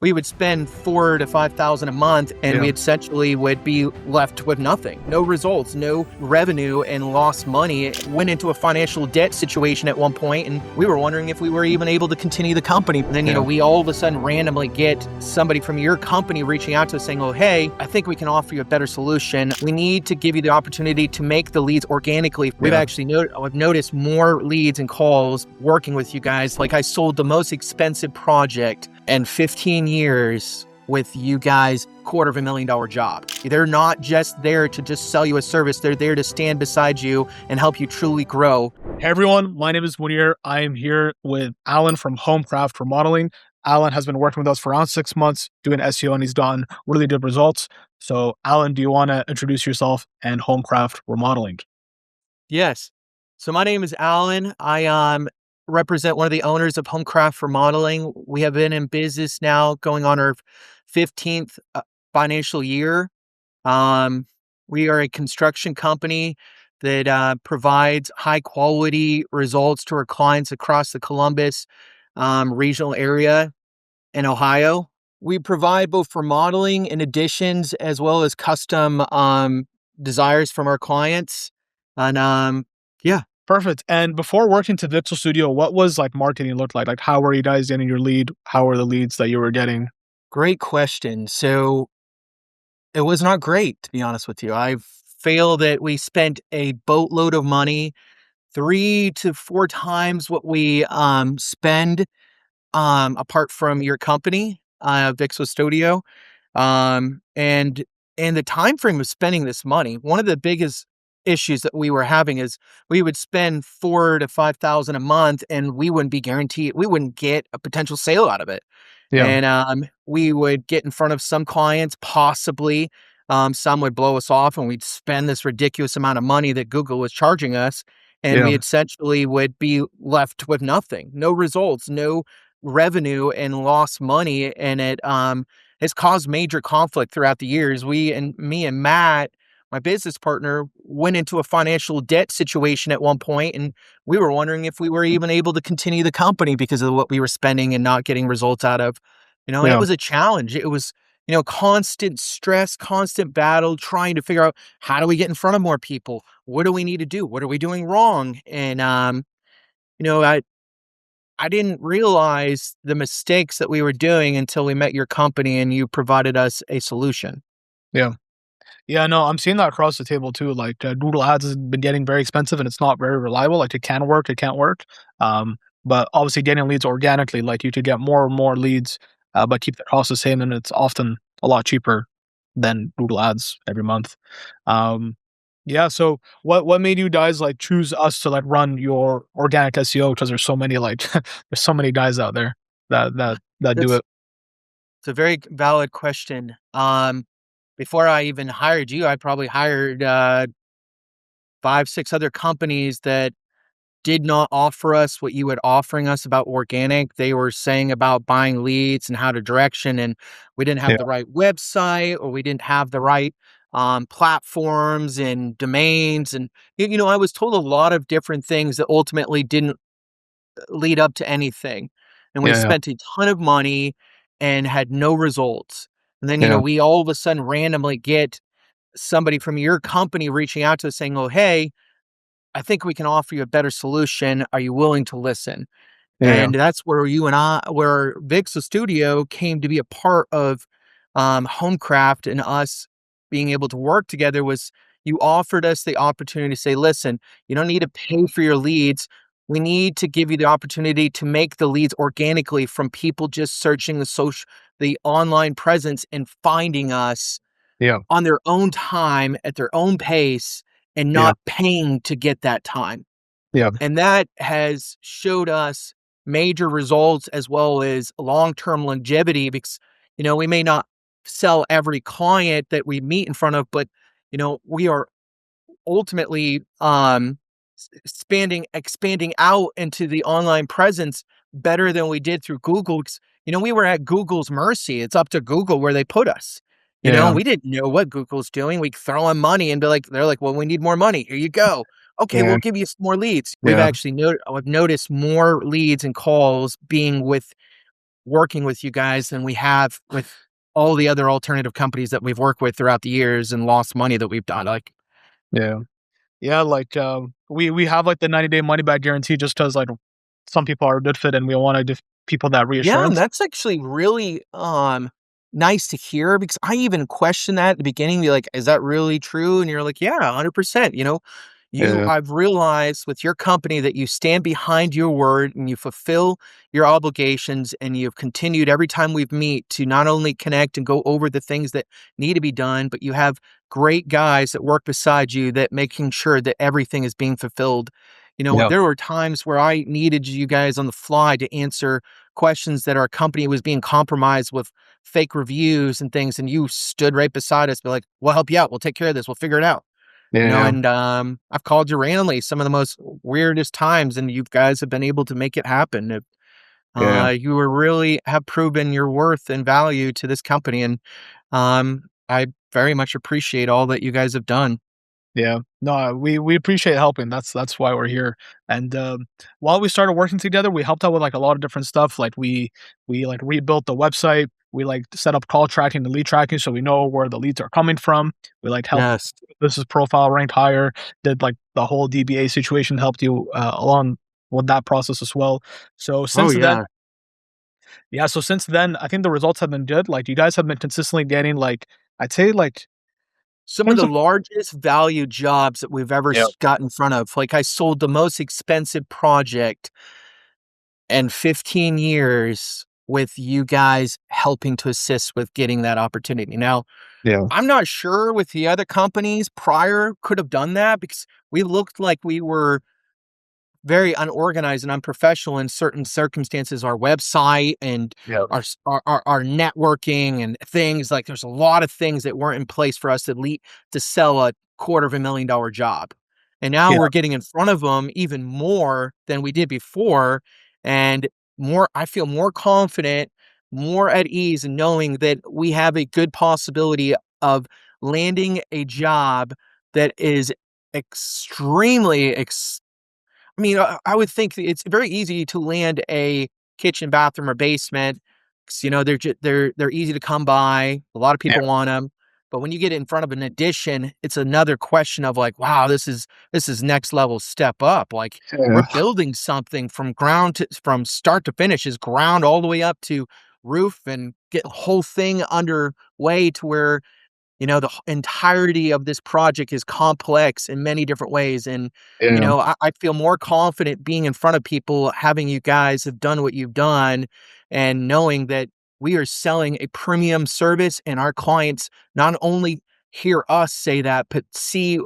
we would spend 4 to 5,000 a month, and we essentially would be left with nothing, no results, no revenue, and lost money. Went into a financial debt situation at one point, and we were wondering if we were even able to continue the company. And then, we all of a sudden randomly get somebody from your company reaching out to us saying, oh, hey, I think we can offer you a better solution. We need to give you the opportunity to make the leads organically. We've actually I've noticed more leads and calls working with you guys. Like, I sold the most expensive project in 15 years with you guys, $250,000 job. They're not just there to just sell you a service. They're there to stand beside you and help you truly grow. Hey everyone, my name is Munir. I am here with Alan from Homecraft Remodeling. Alan has been working with us for around 6 months doing SEO, and he's gotten really good results. So Alan, do you want to introduce yourself and Homecraft Remodeling? Yes. So my name is Alan. I represent one of the owners of Homecraft Remodeling. We have been in business now going on our 15th financial year. We are a construction company that provides high quality results to our clients across the Columbus regional area in Ohio. We provide both remodeling and additions as well as custom desires from our clients. And yeah. Perfect. And before working to VixelStudio, what was like marketing look like? Like, how were you guys getting your lead? How were the leads that you were getting? Great question. So it was not great, to be honest with you. I feel that we spent a boatload of money, 3 to 4 times what we spend apart from your company, VixelStudio. And the time frame of spending this money, one of the biggest issues that we were having is we would spend 4 to 5,000 a month, and we wouldn't be guaranteed, we wouldn't get a potential sale out of it. And we would get in front of some clients, possibly some would blow us off, and we'd spend this ridiculous amount of money that Google was charging us, and we essentially would be left with nothing, no results, no revenue, and lost money. And it has caused major conflict throughout the years. Me and Matt, my business partner, went into a financial debt situation at one point, and we were wondering if we were even able to continue the company because of what we were spending and not getting results out of. And it was a challenge. It was, constant stress, constant battle, trying to figure out, how do we get in front of more people? What do we need to do? What are we doing wrong? And, I didn't realize the mistakes that we were doing until we met your company and you provided us a solution. Yeah, no, I'm seeing that across the table too. Like, Google Ads has been getting very expensive and it's not very reliable. Like, it can work, it can't work. But obviously getting leads organically, like you could get more and more leads, but keep the cost the same, and it's often a lot cheaper than Google Ads every month. Yeah, so what made you guys like choose us to like run your organic SEO? Because there's so many there's so many guys out there that do it. It's a very valid question. Before I even hired you, I probably hired 5, 6 other companies that did not offer us what you were offering us about organic. They were saying about buying leads and how to direction, and we didn't have the right website, or we didn't have the right platforms and domains. And, I was told a lot of different things that ultimately didn't lead up to anything. And we spent a ton of money and had no results. And then, we all of a sudden randomly get somebody from your company reaching out to us saying, oh, hey, I think we can offer you a better solution. Are you willing to listen? And that's where where VixelStudio came to be a part of Homecraft, and us being able to work together. Was you offered us the opportunity to say, listen, you don't need to pay for your leads. We need to give you the opportunity to make the leads organically from people just searching the online presence and finding us on their own time, at their own pace, and not paying to get that time. And that has showed us major results as well as long-term longevity, because, we may not sell every client that we meet in front of, but, we are ultimately expanding out into the online presence better than we did through Google. 'Cause, we were at Google's mercy. It's up to Google where they put us. We didn't know what Google's doing. We throw them money and they're like, well, we need more money. Here you go. Okay, we'll give you some more leads. We've actually I've noticed more leads and calls being with working with you guys than we have with all the other alternative companies that we've worked with throughout the years and lost money that we've done. Like, Yeah. Yeah, like, we have, like, the 90-day money back guarantee just 'cause, like, some people are a good fit and we wanna give people that yeah, and reassurance. that's actually really nice to hear because I even questioned that at the beginning, be like, is that really true? And you're like, yeah, 100%. Yeah. I've realized with your company that you stand behind your word and you fulfill your obligations, and you've continued every time we've meet to not only connect and go over the things that need to be done, but you have great guys that work beside you that making sure that everything is being fulfilled. Yeah. There were times where I needed you guys on the fly to answer questions that our company was being compromised with fake reviews and things, and you stood right beside us, be like, "We'll help you out. We'll take care of this. We'll figure it out." Yeah. And I've called you randomly some of the most weirdest times, and you guys have been able to make it happen. Yeah. You were really have proven your worth and value to this company, and I very much appreciate all that you guys have done. Yeah. No, we appreciate helping. That's why we're here. And while we started working together, we helped out with like a lot of different stuff. Like we like rebuilt the website. We like set up call tracking and lead tracking so we know where the leads are coming from. We like helped Yes. this is profile ranked higher. Did like the whole DBA situation helped you along with that process as well. So Oh since then, yeah. yeah. So since then, I think the results have been good. Like you guys have been consistently getting like I'd say like Some in of terms the of largest value jobs that we've ever yeah got in front of. Like I sold the most expensive project in 15 years with you guys helping to assist with getting that opportunity. Now, yeah I'm not sure with the other companies prior could have done that because we looked like we were very unorganized and unprofessional in certain circumstances. Our website and yeah our networking and things like there's a lot of things that weren't in place for us to sell a $250,000 job. And now yeah we're getting in front of them even more than we did before. And I feel more confident, more at ease in knowing that we have a good possibility of landing a job that is extremely I mean, I would think that it's very easy to land a kitchen, bathroom, or basement 'cause, they're easy to come by. A lot of yeah people want them, but when you get in front of an addition, it's another question of like, wow, this is next level step up. Like we're yeah building something from start to finish, is ground all the way up to roof and get the whole thing underway to where the entirety of this project is complex in many different ways. And, yeah I feel more confident being in front of people, having you guys have done what you've done, and knowing that we are selling a premium service and our clients not only hear us say that, but see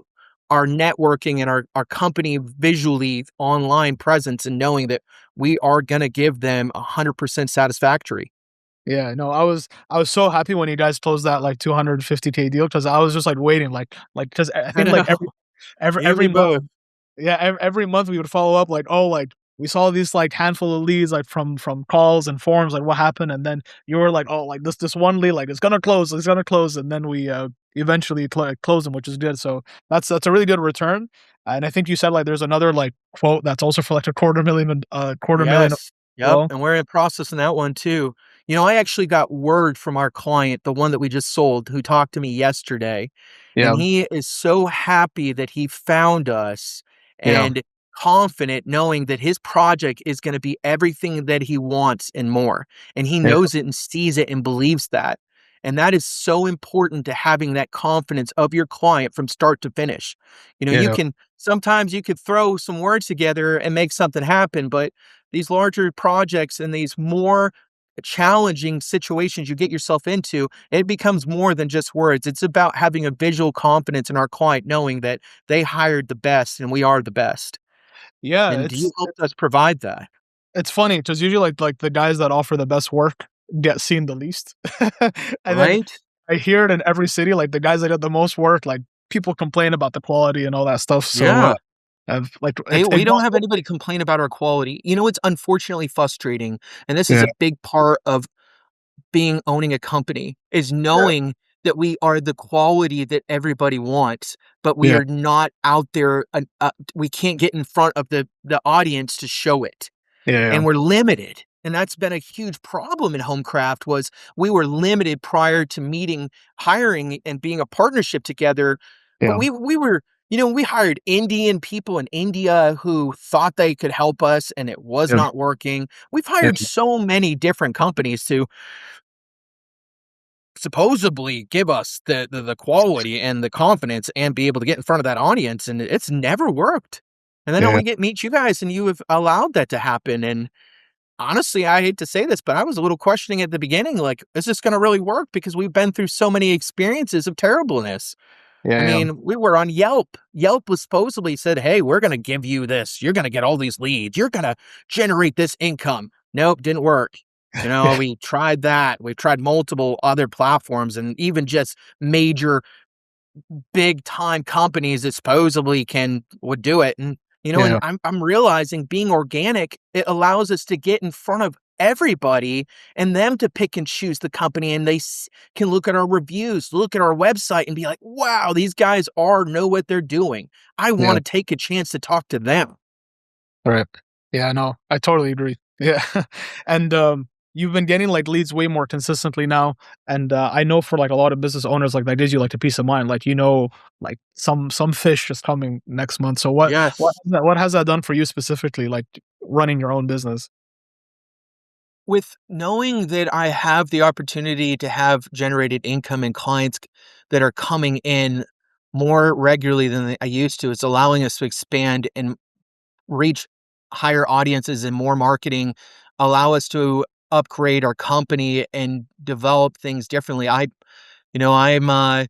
our networking and our company visually online presence and knowing that we are going to give them 100% satisfactory. Yeah, no, I was so happy when you guys closed that, like, 250K deal because I was just, like, waiting, because I I think, like, know. You and every me month both. yeah, every month we would follow up, like, "Oh, like, we saw these, like, handful of leads, like, from calls and forums, like, what happened?" And then you were like, "Oh, like, this one lead, like, it's gonna close," and then we, eventually closed them, which is good, so that's a really good return, and I think you said, like, there's another, like, quote that's also for, like, a quarter million as Yes. Yep, well. and we're in process in that one too. I actually got word from our client, the one that we just sold, who talked to me yesterday, and Yeah, he is so happy that he found us yeah, and confident knowing that his project is gonna be everything that he wants and more, and he yeah, knows it and sees it and believes that, and that is so important to having that confidence of your client from start to finish. yeah. Sometimes you could throw some words together and make something happen, but these larger projects and these more challenging situations you get yourself into, it becomes more than just words. It's about having a visual confidence in our client, knowing that they hired the best and we are the best. Yeah, And you helped us provide that. it's funny because usually, like, the guys that offer the best work get seen the least. And then Right? I hear it in every city, like, the guys that get the most work, like, people complain about the quality and all that stuff, so, Yeah. I've like, Hey, we it don't goes have anybody complain about our quality. It's unfortunately frustrating. And this is yeah, a big part of owning a company is yeah, knowing that we are the quality that everybody wants, but we yeah, are not out there. We can't get in front of the audience to show it, yeah, and we're limited. and that's been a huge problem in Homecraft was we were limited prior to meeting, hiring, and being a partnership together. But Yeah. we were, we hired Indian people in India who thought they could help us, and it was Yeah. not working. We've Yeah. hired so many different companies to supposedly give us the quality and the confidence and be able to get in front of that audience, and it's never worked. And then Yeah. we get meet you guys, and you have allowed that to happen. And honestly, I hate to say this, but I was a little questioning at the beginning, like, is this going to really work? Because we've been through so many experiences of terribleness. I Yeah. mean, we were on Yelp. Yelp was supposedly said, "Hey, we're going to give you this. You're going to get all these leads. You're going to generate this income." Nope, didn't work. Yeah. We tried that. We tried multiple other platforms and even just major big time companies that supposedly would do it. And and Yeah. I'm realizing being organic, it allows us to get in front of everybody and them to pick and choose the company, and can look at our reviews, look at our website and be like, wow, these guys know what they're doing. I want Yeah. to take a chance to talk to them. Right. Yeah, no, I totally agree. Yeah. And, you've been getting, like, leads way more consistently now, and, I know for, like, a lot of business owners, like, that gives you, like, a peace of mind, like, like, some fish is coming next month. So Yes. what has that done for you specifically, like, running your own business? With knowing that I have the opportunity to have generated income and clients that are coming in more regularly than I used to, it's allowing us to expand and reach higher audiences and more marketing, allow us to upgrade our company and develop things differently. I'm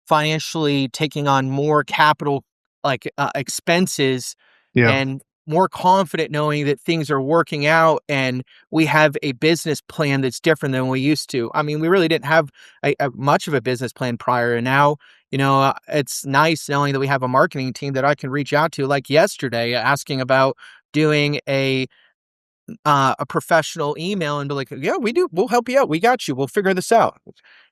financially taking on more capital, like expenses, Yeah. and more confident knowing that things are working out and we have a business plan that's different than we used to. I mean, we really didn't have much of a business plan prior. And now, it's nice knowing that we have a marketing team that I can reach out to, like yesterday, asking about doing a professional email and be like, "Yeah, we do. We'll help you out. We got you. We'll figure this out."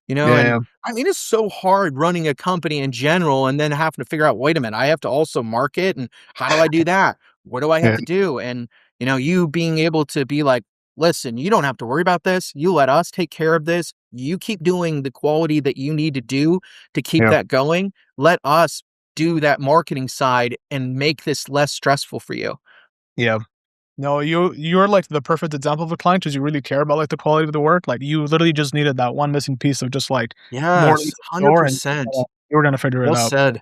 Yeah, And yeah. I mean, it's so hard running a company in general and then having to figure out, wait a minute, I have to also market, and how do I do that? What do I have Yeah. to do? And, you being able to be like, listen, you don't have to worry about this. You let us take care of this. You keep doing the quality that you need to do to keep Yeah. that going. Let us do that marketing side and make this less stressful for you. Yeah. No, you're, like, the perfect example of a client because you really care about, like, the quality of the work. Like, you literally just needed that one missing piece of just, like, more Yes, leads at the door, and 100%. you were gonna figure it Well out. said.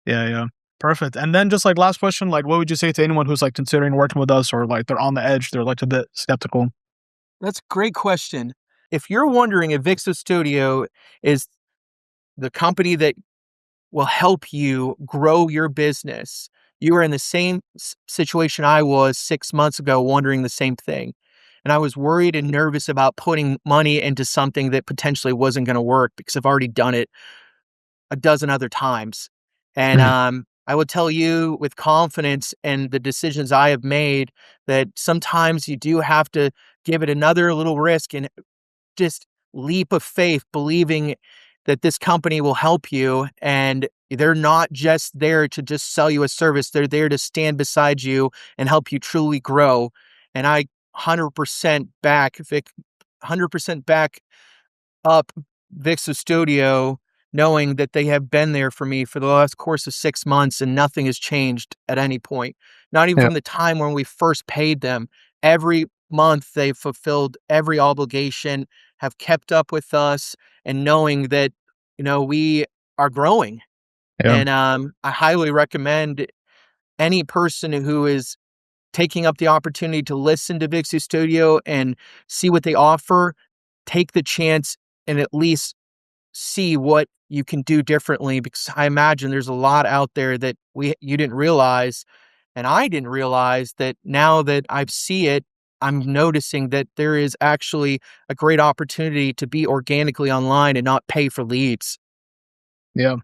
Yeah, yeah. Perfect. And then just, like, last question, like, what would you say to anyone who's, like, considering working with us or, like, they're on the edge, they're, like, a bit skeptical? That's a great question. If you're wondering if VixelStudio is the company that will help you grow your business, you are in the same situation I was 6 months ago, wondering the same thing. And I was worried and nervous about putting money into something that potentially wasn't going to work because I've already done it a dozen other times. And Mhm. I would tell you with confidence and the decisions I have made that sometimes you do have to give it another little risk and just leap of faith, believing that this company will help you. And they're not just there to just sell you a service, they're there to stand beside you and help you truly grow. And I 100% back Vic, 100% back up VixelStudio, knowing that they have been there for me for the last course of 6 months and nothing has changed at any point. Not even Yeah, from the time when we first paid them. Every month they've fulfilled every obligation, have kept up with us, and knowing that, we are growing. yeah, And I highly recommend any person who is taking up the opportunity to listen to VixelStudio and see what they offer, take the chance and at least see what you can do differently, because I imagine there's a lot out there that you didn't realize, and I didn't realize that now that I see it, I'm noticing that there is actually a great opportunity to be organically online and not pay for leads. yeah.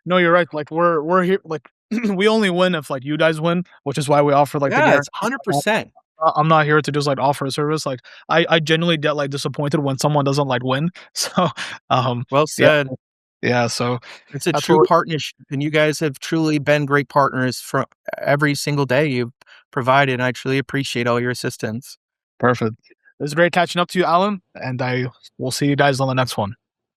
No, you're right, like, we're here like, we only win if, like, you guys win, which is why we offer, like, the Yes, guarantee. 100%. I'm not here to just, like, offer a service, like, I genuinely get, like, disappointed when someone doesn't, like, win. So, um, Well yeah, said. yeah, so It's a that's true what partnership, and you guys have truly been great partners for every single day you've provided. And I truly appreciate all your assistance. perfect. was great catching up to you, Alan, and I will see you guys on the next one.